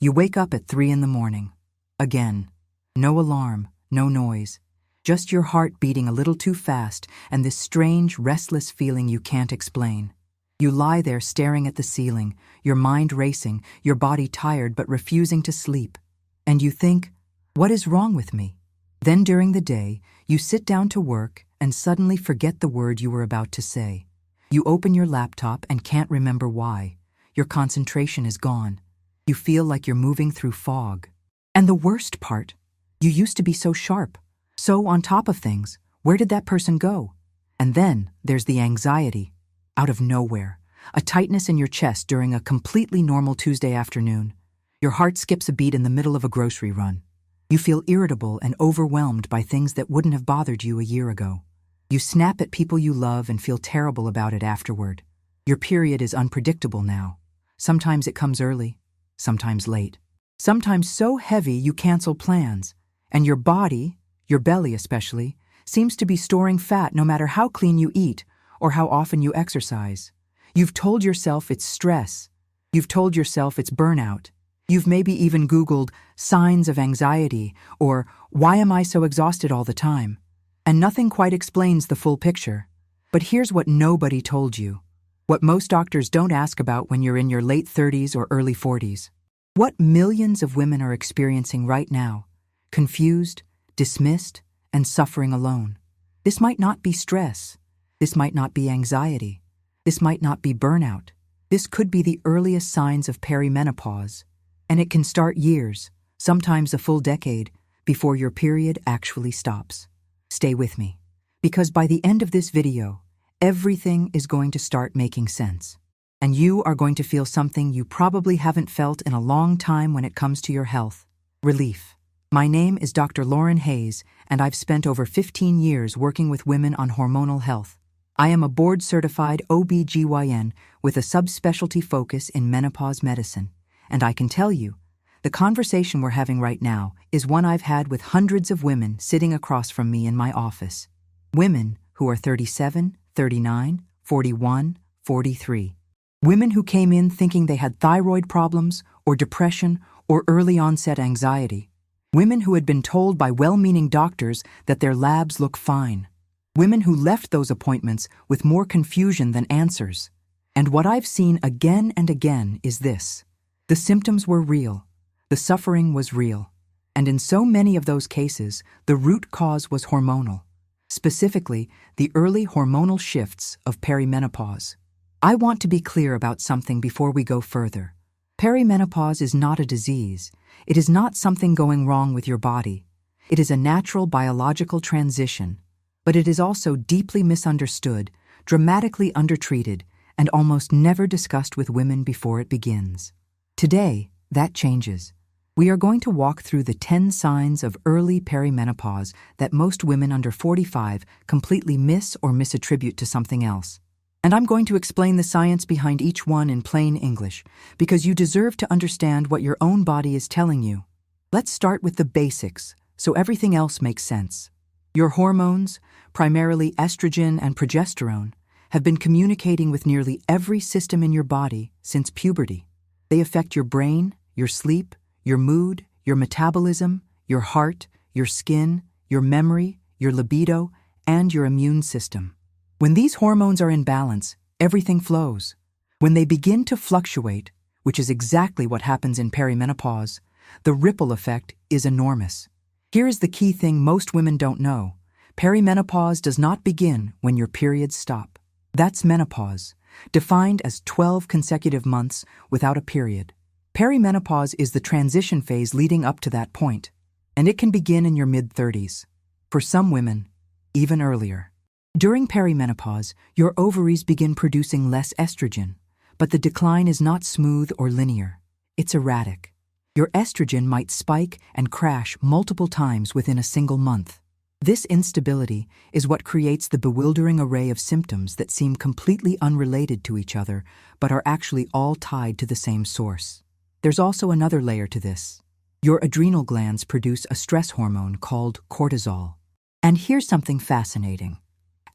You wake up at 3 in the morning. Again. No alarm, no noise. Just your heart beating a little too fast and this strange, restless feeling you can't explain. You lie there staring at the ceiling, your mind racing, your body tired but refusing to sleep. And you think, what is wrong with me? Then during the day, you sit down to work and suddenly forget the word you were about to say. You open your laptop and can't remember why. Your concentration is gone. You feel like you're moving through fog. And the worst part, you used to be so sharp, so on top of things. Where did that person go? And then there's the anxiety. Out of nowhere, a tightness in your chest during a completely normal Tuesday afternoon. Your heart skips a beat in the middle of a grocery run. You feel irritable and overwhelmed by things that wouldn't have bothered you a year ago. You snap at people you love and feel terrible about it afterward. Your period is unpredictable now. Sometimes it comes early, sometimes late. Sometimes so heavy you cancel plans. And your body, your belly especially, seems to be storing fat no matter how clean you eat or how often you exercise. You've told yourself it's stress. You've told yourself it's burnout. You've maybe even Googled signs of anxiety or why am I so exhausted all the time? And nothing quite explains the full picture. But here's what nobody told you. What most doctors don't ask about when you're in your late 30s or early 40s. What millions of women are experiencing right now. Confused, dismissed, and suffering alone. This might not be stress. This might not be anxiety. This might not be burnout. This could be the earliest signs of perimenopause. And it can start years, sometimes a full decade, before your period actually stops. Stay with me, because by the end of this video, everything is going to start making sense. And you are going to feel something you probably haven't felt in a long time when it comes to your health. Relief. My name is Dr. Lauren Hayes, and I've spent over 15 years working with women on hormonal health. I am a board-certified OB/GYN with a subspecialty focus in menopause medicine. And I can tell you, the conversation we're having right now is one I've had with hundreds of women sitting across from me in my office. Women who are 37, 39, 41, 43. Women who came in thinking they had thyroid problems or depression or early onset anxiety. Women who had been told by well-meaning doctors that their labs look fine. Women who left those appointments with more confusion than answers. And what I've seen again and again is this. The symptoms were real. The suffering was real. And in so many of those cases, the root cause was hormonal. Specifically, the early hormonal shifts of perimenopause. I want to be clear about something before we go further. Perimenopause is not a disease. It is not something going wrong with your body. It is a natural biological transition. But it is also deeply misunderstood, dramatically undertreated, and almost never discussed with women before it begins. Today, that changes. We are going to walk through the 10 signs of early perimenopause that most women under 45 completely miss or misattribute to something else. And I'm going to explain the science behind each one in plain English, because you deserve to understand what your own body is telling you. Let's start with the basics, so everything else makes sense. Your hormones, primarily estrogen and progesterone, have been communicating with nearly every system in your body since puberty. They affect your brain, your sleep, your mood, your metabolism, your heart, your skin, your memory, your libido, and your immune system. When these hormones are in balance, everything flows. When they begin to fluctuate, which is exactly what happens in perimenopause, the ripple effect is enormous. Here is the key thing most women don't know. Perimenopause does not begin when your periods stop. That's menopause, defined as 12 consecutive months without a period. Perimenopause is the transition phase leading up to that point, and it can begin in your mid-30s. For some women, even earlier. During perimenopause, your ovaries begin producing less estrogen, but the decline is not smooth or linear. It's erratic. Your estrogen might spike and crash multiple times within a single month. This instability is what creates the bewildering array of symptoms that seem completely unrelated to each other, but are actually all tied to the same source. There's also another layer to this. Your adrenal glands produce a stress hormone called cortisol. And here's something fascinating.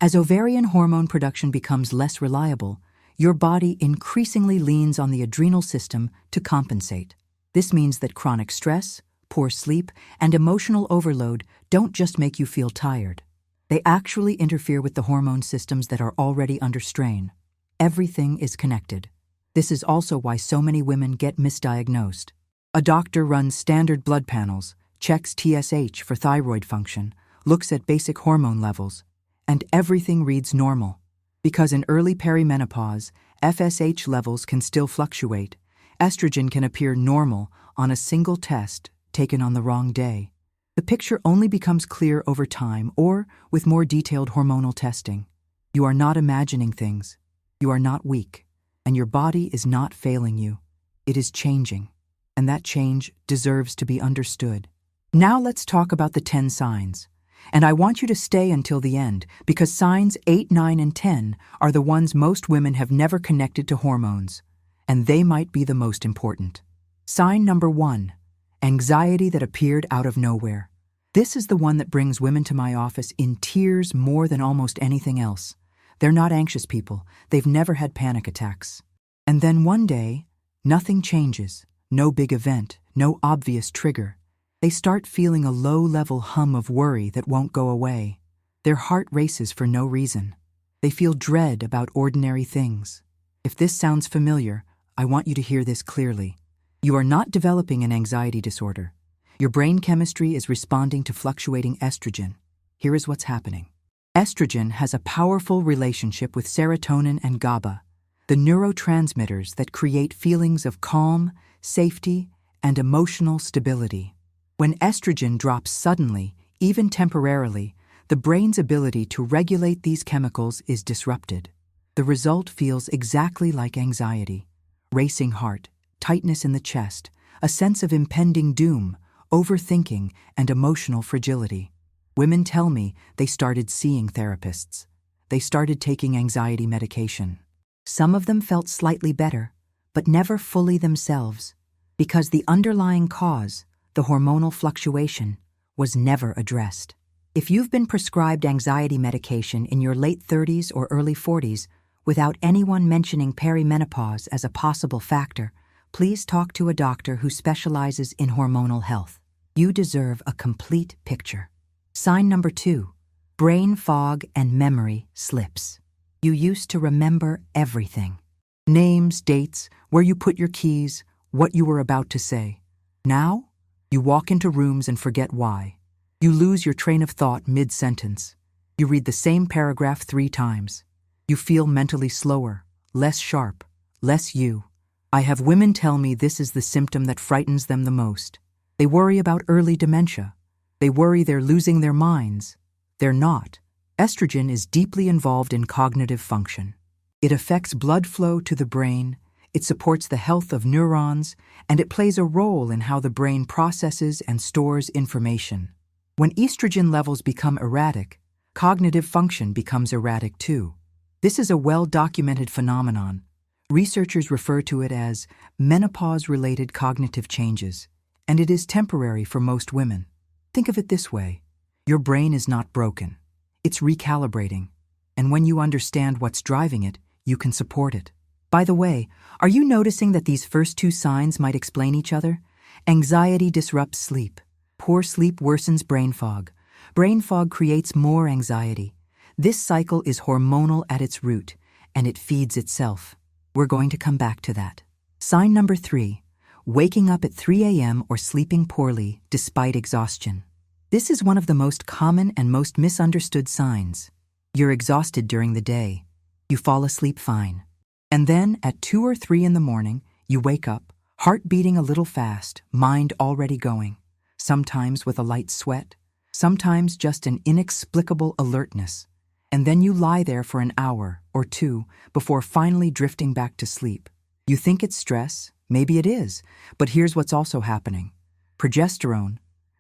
As ovarian hormone production becomes less reliable, your body increasingly leans on the adrenal system to compensate. This means that chronic stress, poor sleep, and emotional overload don't just make you feel tired. They actually interfere with the hormone systems that are already under strain. Everything is connected. This is also why so many women get misdiagnosed. A doctor runs standard blood panels, checks TSH for thyroid function, looks at basic hormone levels, and everything reads normal. Because in early perimenopause, FSH levels can still fluctuate. Estrogen can appear normal on a single test taken on the wrong day. The picture only becomes clear over time or with more detailed hormonal testing. You are not imagining things. You are not weak. And your body is not failing you. It is changing. And that change deserves to be understood. Now let's talk about the 10 signs. And I want you to stay until the end because signs 8, 9, and 10 are the ones most women have never connected to hormones. And they might be the most important. Sign number 1. Anxiety that appeared out of nowhere. This is the one that brings women to my office in tears more than almost anything else. They're not anxious people. They've never had panic attacks. And then one day, nothing changes. No big event, no obvious trigger. They start feeling a low-level hum of worry that won't go away. Their heart races for no reason. They feel dread about ordinary things. If this sounds familiar, I want you to hear this clearly. You are not developing an anxiety disorder. Your brain chemistry is responding to fluctuating estrogen. Here is what's happening. Estrogen has a powerful relationship with serotonin and GABA, the neurotransmitters that create feelings of calm, safety, and emotional stability. When estrogen drops suddenly, even temporarily, the brain's ability to regulate these chemicals is disrupted. The result feels exactly like anxiety. Racing heart, tightness in the chest, a sense of impending doom, overthinking, and emotional fragility. Women tell me they started seeing therapists. They started taking anxiety medication. Some of them felt slightly better, but never fully themselves, because the underlying cause, the hormonal fluctuation, was never addressed. If you've been prescribed anxiety medication in your late 30s or early 40s without anyone mentioning perimenopause as a possible factor, please talk to a doctor who specializes in hormonal health. You deserve a complete picture. Sign number 2, brain fog and memory slips. You used to remember everything. Names, dates, where you put your keys, what you were about to say. Now, you walk into rooms and forget why. You lose your train of thought mid-sentence. You read the same paragraph 3 times. You feel mentally slower, less sharp, less you. I have women tell me this is the symptom that frightens them the most. They worry about early dementia. They worry they're losing their minds. They're not. Estrogen is deeply involved in cognitive function. It affects blood flow to the brain, it supports the health of neurons, and it plays a role in how the brain processes and stores information. When estrogen levels become erratic, cognitive function becomes erratic too. This is a well-documented phenomenon. Researchers refer to it as menopause-related cognitive changes, and it is temporary for most women. Think of it this way. Your brain is not broken. It's recalibrating. And when you understand what's driving it, you can support it. By the way, are you noticing that these first 2 signs might explain each other? Anxiety disrupts sleep. Poor sleep worsens brain fog. Brain fog creates more anxiety. This cycle is hormonal at its root, and it feeds itself. We're going to come back to that. Sign number 3, waking up at 3 a.m. or sleeping poorly despite exhaustion. This is one of the most common and most misunderstood signs. You're exhausted during the day. You fall asleep fine. And then at 2 or 3 in the morning, you wake up, heart beating a little fast, mind already going, sometimes with a light sweat, sometimes just an inexplicable alertness. And then you lie there for an hour or 2 before finally drifting back to sleep. You think it's stress, maybe it is, but here's what's also happening. Progesterone,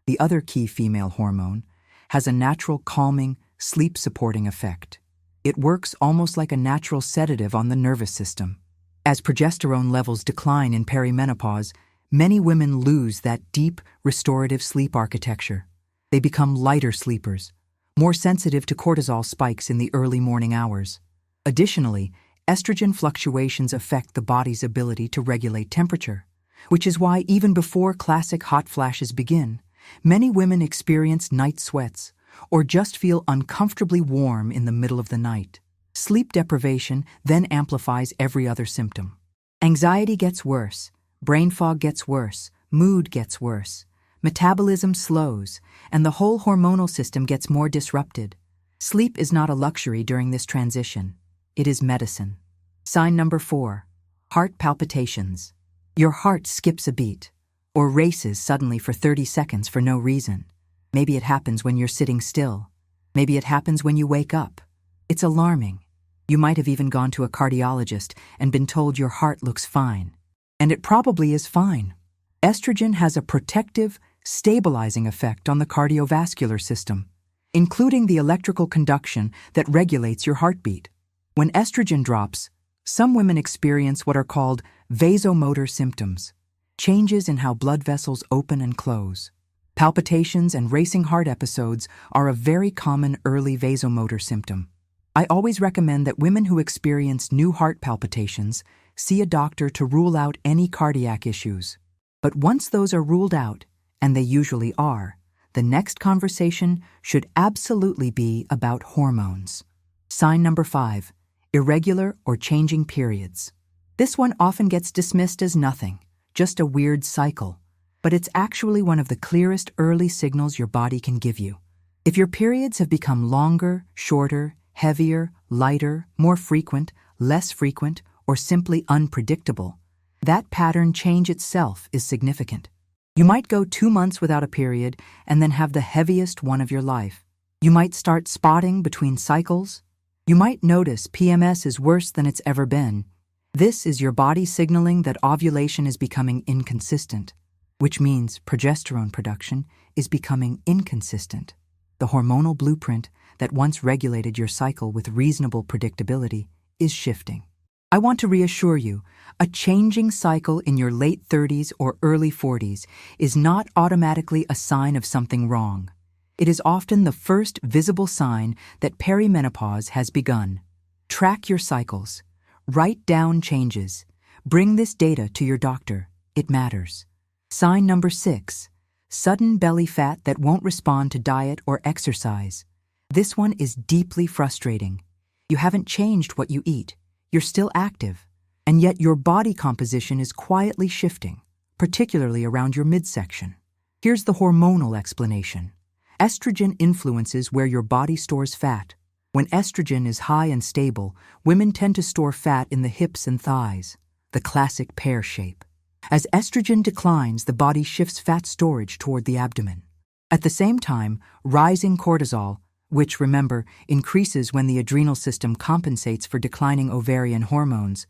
the other key female hormone, has a natural calming, sleep-supporting effect. It works almost like a natural sedative on the nervous system. As progesterone levels decline in perimenopause, many women lose that deep, restorative sleep architecture. They become lighter sleepers, more sensitive to cortisol spikes in the early morning hours. Additionally, estrogen fluctuations affect the body's ability to regulate temperature. which is why even before classic hot flashes begin, many women experience night sweats or just feel uncomfortably warm in the middle of the night. Sleep deprivation then amplifies every other symptom. Anxiety gets worse, brain fog gets worse, mood gets worse, metabolism slows, and the whole hormonal system gets more disrupted. Sleep is not a luxury during this transition. It is medicine. Sign number 4. Heart palpitations. Your heart skips a beat, or races suddenly for 30 seconds for no reason. Maybe it happens when you're sitting still. Maybe it happens when you wake up. It's alarming. You might have even gone to a cardiologist and been told your heart looks fine. And it probably is fine. Estrogen has a protective, stabilizing effect on the cardiovascular system, including the electrical conduction that regulates your heartbeat. When estrogen drops, some women experience what are called vasomotor symptoms, changes in how blood vessels open and close. Palpitations and racing heart episodes are a very common early vasomotor symptom. I always recommend that women who experience new heart palpitations see a doctor to rule out any cardiac issues. But once those are ruled out, and they usually are, the next conversation should absolutely be about hormones. Sign number 5. Irregular or changing periods. This one often gets dismissed as nothing, just a weird cycle, but it's actually one of the clearest early signals your body can give you. If your periods have become longer, shorter, heavier, lighter, more frequent, less frequent, or simply unpredictable, that pattern change itself is significant. You might go 2 months without a period and then have the heaviest one of your life. You might start spotting between cycles. You might notice PMS is worse than it's ever been. This is your body signaling that ovulation is becoming inconsistent, which means progesterone production is becoming inconsistent. The hormonal blueprint that once regulated your cycle with reasonable predictability is shifting. I want to reassure you, a changing cycle in your late 30s or early 40s is not automatically a sign of something wrong. It is often the first visible sign that perimenopause has begun. Track your cycles. Write down changes. Bring this data to your doctor. It matters. Sign number 6. Sudden belly fat that won't respond to diet or exercise. This one is deeply frustrating. You haven't changed what you eat. You're still active, and yet your body composition is quietly shifting, particularly around your midsection. Here's the hormonal explanation. Estrogen influences where your body stores fat. When estrogen is high and stable, women tend to store fat in the hips and thighs, the classic pear shape. As estrogen declines, the body shifts fat storage toward the abdomen. At the same time, rising cortisol, which, remember, increases when the adrenal system compensates for declining ovarian hormones,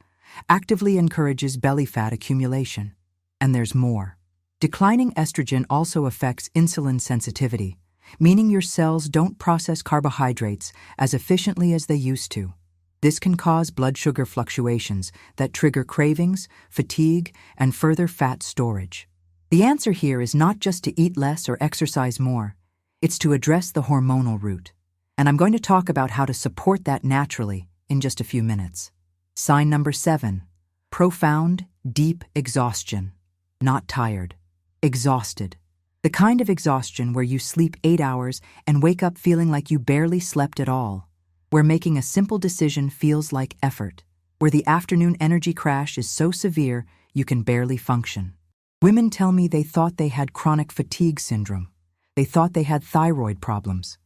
actively encourages belly fat accumulation. And there's more. Declining estrogen also affects insulin sensitivity, meaning your cells don't process carbohydrates as efficiently as they used to. This can cause blood sugar fluctuations that trigger cravings, fatigue, and further fat storage. The answer here is not just to eat less or exercise more. It's to address the hormonal root. And I'm going to talk about how to support that naturally in just a few minutes. Sign number 7. Profound, deep exhaustion. Not tired. Exhausted. The kind of exhaustion where you sleep 8 hours and wake up feeling like you barely slept at all. Where making a simple decision feels like effort. Where the afternoon energy crash is so severe you can barely function. Women tell me they thought they had chronic fatigue syndrome. They thought they had thyroid problems.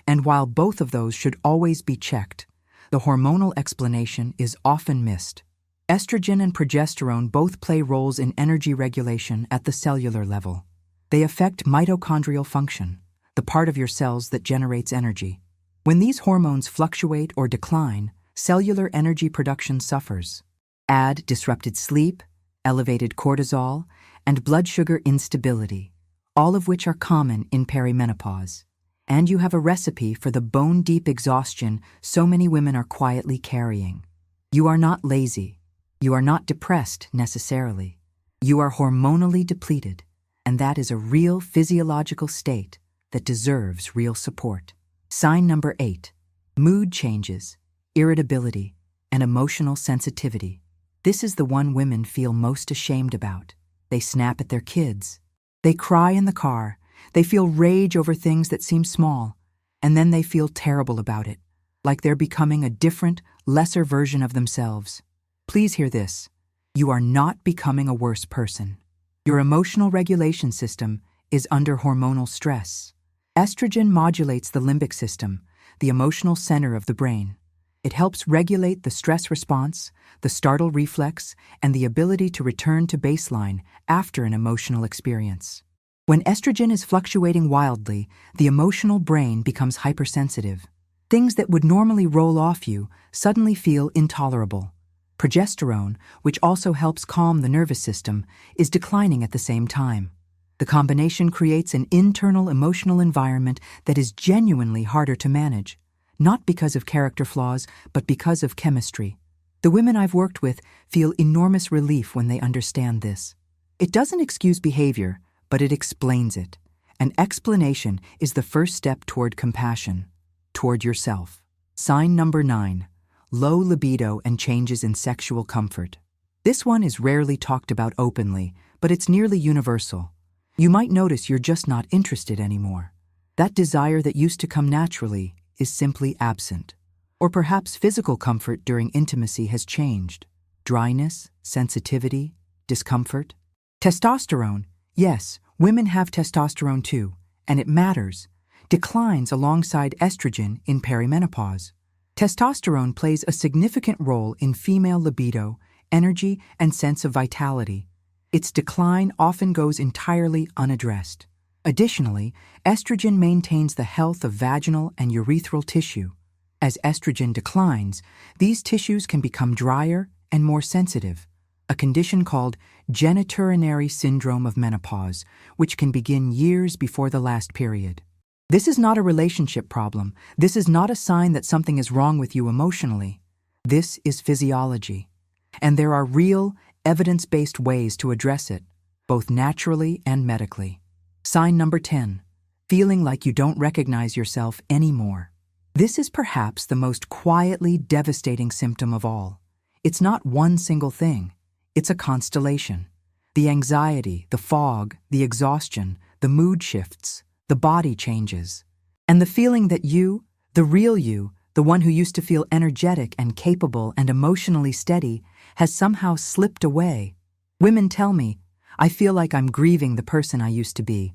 And while both of those should always be checked, the hormonal explanation is often missed. Estrogen and progesterone both play roles in energy regulation at the cellular level. They affect mitochondrial function, the part of your cells that generates energy. When these hormones fluctuate or decline, cellular energy production suffers. Add disrupted sleep, elevated cortisol, and blood sugar instability, all of which are common in perimenopause. And you have a recipe for the bone-deep exhaustion so many women are quietly carrying. You are not lazy. You are not depressed necessarily. You are hormonally depleted, and that is a real physiological state that deserves real support. Sign number 8. Mood changes, irritability, and emotional sensitivity. This is the one women feel most ashamed about. They snap at their kids. They cry in the car. They feel rage over things that seem small. And then they feel terrible about it, like they're becoming a different, lesser version of themselves. Please hear this. You are not becoming a worse person. Your emotional regulation system is under hormonal stress. Estrogen modulates the limbic system, the emotional center of the brain. It helps regulate the stress response, the startle reflex, and the ability to return to baseline after an emotional experience. When estrogen is fluctuating wildly, the emotional brain becomes hypersensitive. Things that would normally roll off you suddenly feel intolerable. Progesterone, which also helps calm the nervous system, is declining at the same time. The combination creates an internal emotional environment that is genuinely harder to manage, not because of character flaws, but because of chemistry. The women I've worked with feel enormous relief when they understand this. It doesn't excuse behavior, but it explains it. An explanation is the first step toward compassion, toward yourself. Sign number 9, low libido and changes in sexual comfort. This one is rarely talked about openly, but it's nearly universal. You might notice you're just not interested anymore. That desire that used to come naturally is simply absent. Or perhaps physical comfort during intimacy has changed. Dryness, sensitivity, discomfort. Testosterone, yes, women have testosterone too, and it matters, declines alongside estrogen in perimenopause. Testosterone plays a significant role in female libido, energy, and sense of vitality. Its decline often goes entirely unaddressed. Additionally, estrogen maintains the health of vaginal and urethral tissue. As estrogen declines, these tissues can become drier and more sensitive, a condition called genitourinary syndrome of menopause, which can begin years before the last period. This is not a relationship problem. This is not a sign that something is wrong with you emotionally. This is physiology. And there are real, evidence-based ways to address it, both naturally and medically. Sign number 10, feeling like you don't recognize yourself anymore. This is perhaps the most quietly devastating symptom of all. It's not one single thing. It's a constellation. The anxiety, the fog, the exhaustion, the mood shifts, the body changes. And the feeling that you, the real you, the one who used to feel energetic and capable and emotionally steady, has somehow slipped away. Women tell me, I feel like I'm grieving the person I used to be.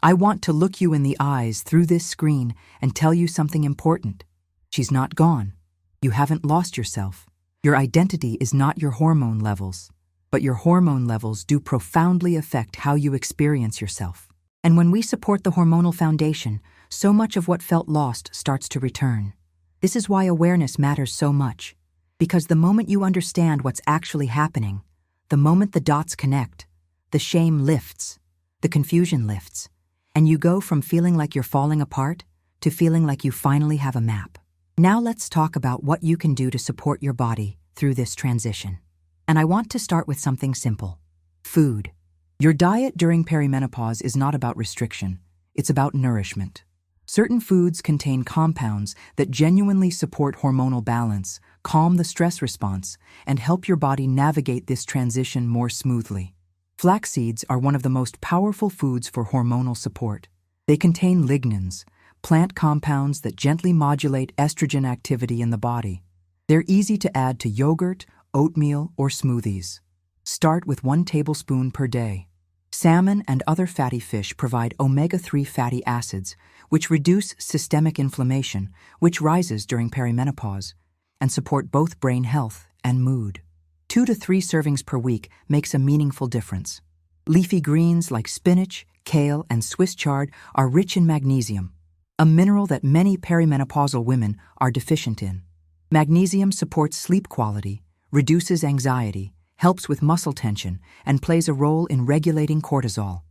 I want to look you in the eyes through this screen and tell you something important. She's not gone. You haven't lost yourself. Your identity is not your hormone levels, but your hormone levels do profoundly affect how you experience yourself. And when we support the hormonal foundation, so much of what felt lost starts to return. This is why awareness matters so much, because the moment you understand what's actually happening, the moment the dots connect, the shame lifts, the confusion lifts, and you go from feeling like you're falling apart to feeling like you finally have a map. Now let's talk about what you can do to support your body through this transition. And I want to start with something simple. Food. Your diet during perimenopause is not about restriction, it's about nourishment. Certain foods contain compounds that genuinely support hormonal balance, calm the stress response, and help your body navigate this transition more smoothly. Flax seeds are one of the most powerful foods for hormonal support. They contain lignans, plant compounds that gently modulate estrogen activity in the body. They're easy to add to yogurt, oatmeal, or smoothies. Start with 1 tablespoon per day. Salmon and other fatty fish provide omega-3 fatty acids, which reduce systemic inflammation, which rises during perimenopause, and support both brain health and mood. 2 to 3 servings per week makes a meaningful difference. Leafy greens like spinach, kale, and Swiss chard are rich in magnesium, a mineral that many perimenopausal women are deficient in. Magnesium supports sleep quality, reduces anxiety, helps with muscle tension, and plays a role in regulating cortisol.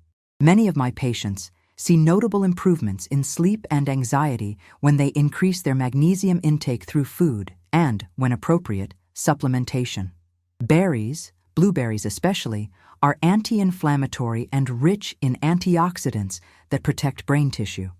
Many of my patients see notable improvements in sleep and anxiety when they increase their magnesium intake through food and, when appropriate, supplementation. Berries, blueberries especially, are anti-inflammatory and rich in antioxidants that protect brain tissue.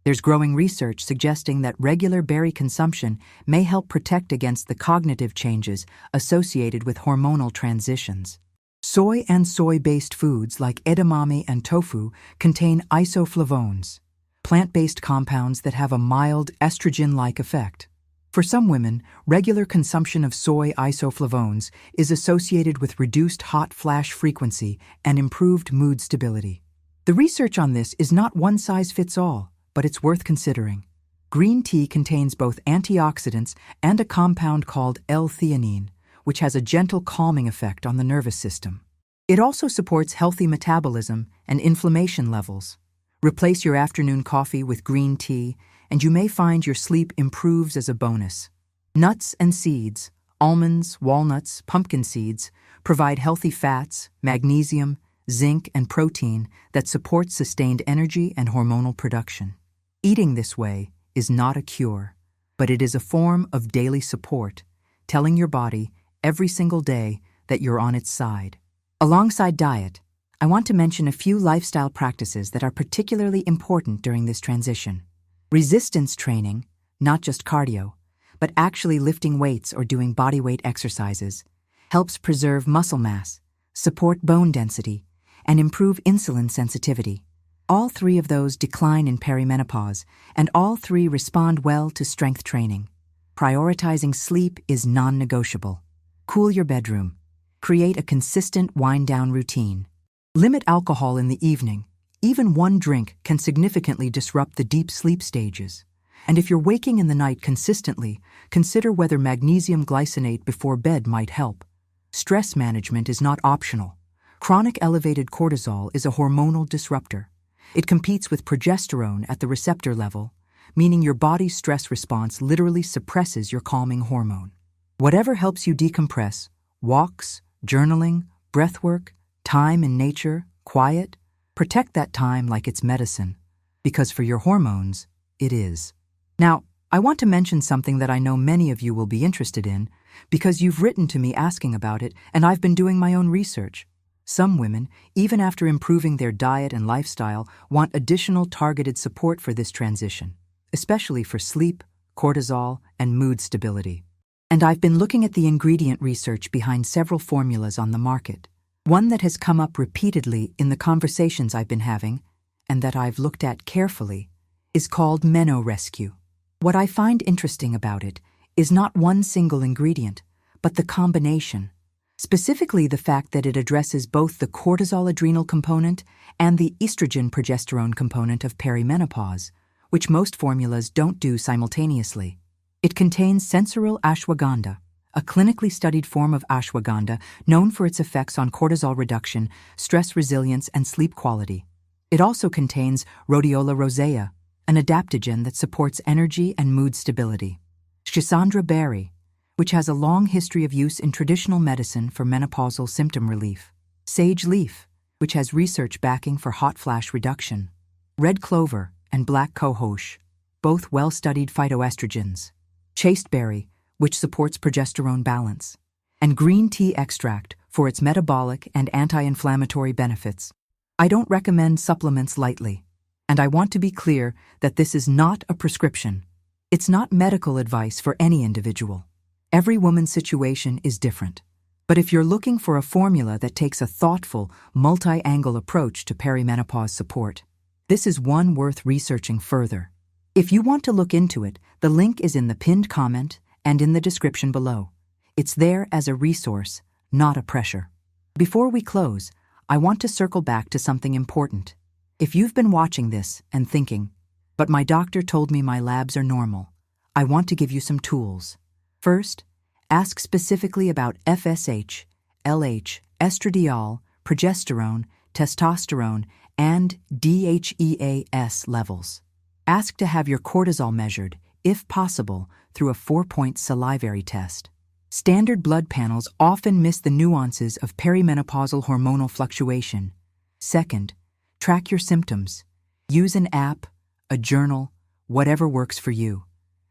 There's growing research suggesting that regular berry consumption may help protect against the cognitive changes associated with hormonal transitions. Soy and soy-based foods like edamame and tofu contain isoflavones, plant-based compounds that have a mild estrogen-like effect. For some women, regular consumption of soy isoflavones is associated with reduced hot flash frequency and improved mood stability. The research on this is not one size fits all, but it's worth considering. Green tea contains both antioxidants and a compound called L-theanine, which has a gentle calming effect on the nervous system. It also supports healthy metabolism and inflammation levels. Replace your afternoon coffee with green tea, and you may find your sleep improves as a bonus. Nuts and seeds, almonds, walnuts, pumpkin seeds, provide healthy fats, magnesium, zinc, and protein that support sustained energy and hormonal production. Eating this way is not a cure, but it is a form of daily support, telling your body every single day that you're on its side. Alongside diet, I want to mention a few lifestyle practices that are particularly important during this transition. Resistance training, not just cardio, but actually lifting weights or doing bodyweight exercises, helps preserve muscle mass, support bone density, and improve insulin sensitivity. All three of those decline in perimenopause, and all three respond well to strength training. Prioritizing sleep is non-negotiable. Cool your bedroom. Create a consistent wind-down routine. Limit alcohol in the evening. Even one drink can significantly disrupt the deep sleep stages. And if you're waking in the night consistently, consider whether magnesium glycinate before bed might help. Stress management is not optional. Chronic elevated cortisol is a hormonal disruptor. It competes with progesterone at the receptor level, meaning your body's stress response literally suppresses your calming hormone. Whatever helps you decompress, walks, journaling, breathwork, time in nature, quiet, protect that time like it's medicine, because for your hormones, it is. Now, I want to mention something that I know many of you will be interested in, because you've written to me asking about it, and I've been doing my own research. Some women, even after improving their diet and lifestyle, want additional targeted support for this transition, especially for sleep, cortisol, and mood stability. And I've been looking at the ingredient research behind several formulas on the market. One that has come up repeatedly in the conversations I've been having, and that I've looked at carefully, is called MenoRescue. What I find interesting about it is not one single ingredient, but the combination. Specifically the fact that it addresses both the cortisol adrenal component and the estrogen-progesterone component of perimenopause, which most formulas don't do simultaneously. It contains sensoril ashwagandha, a clinically studied form of ashwagandha known for its effects on cortisol reduction, stress resilience, and sleep quality. It also contains rhodiola rosea, an adaptogen that supports energy and mood stability. Schisandra berry, which has a long history of use in traditional medicine for menopausal symptom relief. Sage leaf, which has research backing for hot flash reduction. Red clover and black cohosh, both well-studied phytoestrogens. Chasteberry, which supports progesterone balance, and green tea extract for its metabolic and anti-inflammatory benefits. I don't recommend supplements lightly, and I want to be clear that this is not a prescription. It's not medical advice for any individual. Every woman's situation is different. But if you're looking for a formula that takes a thoughtful, multi-angle approach to perimenopause support, this is one worth researching further. If you want to look into it, the link is in the pinned comment and in the description below. It's there as a resource, not a pressure. Before we close, I want to circle back to something important. If you've been watching this and thinking, but my doctor told me my labs are normal, I want to give you some tools. First, ask specifically about FSH, LH, estradiol, progesterone, testosterone, and DHEAS levels. Ask to have your cortisol measured, if possible, through a 4-point salivary test. Standard blood panels often miss the nuances of perimenopausal hormonal fluctuation. Second, track your symptoms. Use an app, a journal, whatever works for you.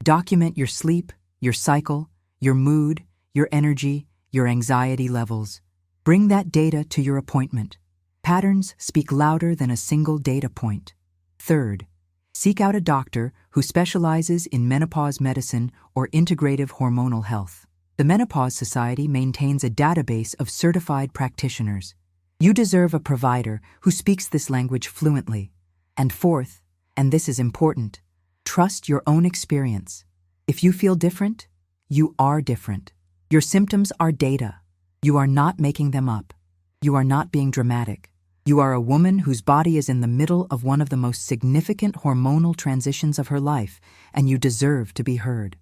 Document your sleep, your cycle, your mood, your energy, your anxiety levels. Bring that data to your appointment. Patterns speak louder than a single data point. Third, seek out a doctor who specializes in menopause medicine or integrative hormonal health. The Menopause Society maintains a database of certified practitioners. You deserve a provider who speaks this language fluently. And fourth, and this is important, trust your own experience. If you feel different, you are different. Your symptoms are data. You are not making them up. You are not being dramatic. You are a woman whose body is in the middle of one of the most significant hormonal transitions of her life, and you deserve to be heard.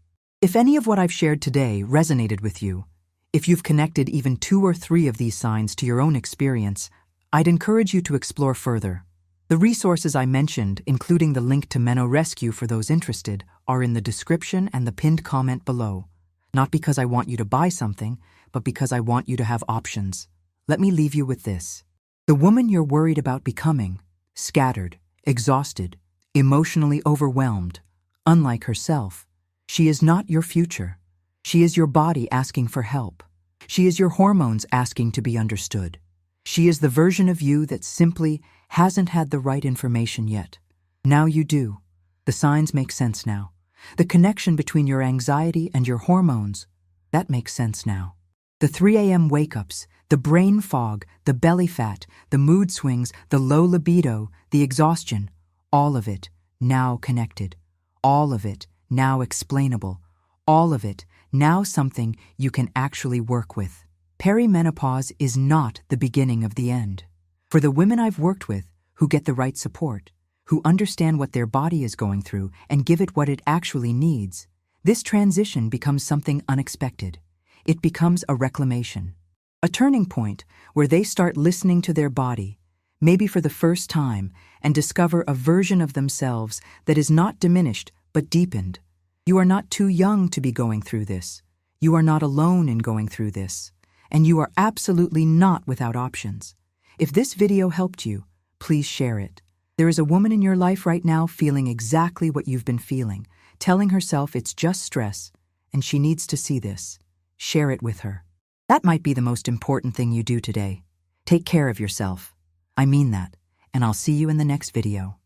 If any of what I've shared today resonated with you, if you've connected even 2 or 3 of these signs to your own experience, I'd encourage you to explore further. The resources I mentioned, including the link to Meno Rescue for those interested, are in the description and the pinned comment below. Not because I want you to buy something, but because I want you to have options. Let me leave you with this. The woman you're worried about becoming, scattered, exhausted, emotionally overwhelmed, unlike herself, she is not your future. She is your body asking for help. She is your hormones asking to be understood. She is the version of you that simply hasn't had the right information yet. Now you do. The signs make sense now. The connection between your anxiety and your hormones, that makes sense now. The 3 a.m. wake-ups, the brain fog, the belly fat, the mood swings, the low libido, the exhaustion, all of it now connected. All of it now explainable. All of it now something you can actually work with. Perimenopause is not the beginning of the end. For the women I've worked with who get the right support, who understand what their body is going through and give it what it actually needs, this transition becomes something unexpected. It becomes a reclamation. A turning point where they start listening to their body, maybe for the first time, and discover a version of themselves that is not diminished but deepened. You are not too young to be going through this. You are not alone in going through this. And you are absolutely not without options. If this video helped you, please share it. There is a woman in your life right now feeling exactly what you've been feeling, telling herself it's just stress, and she needs to see this. Share it with her. That might be the most important thing you do today. Take care of yourself. I mean that, and I'll see you in the next video.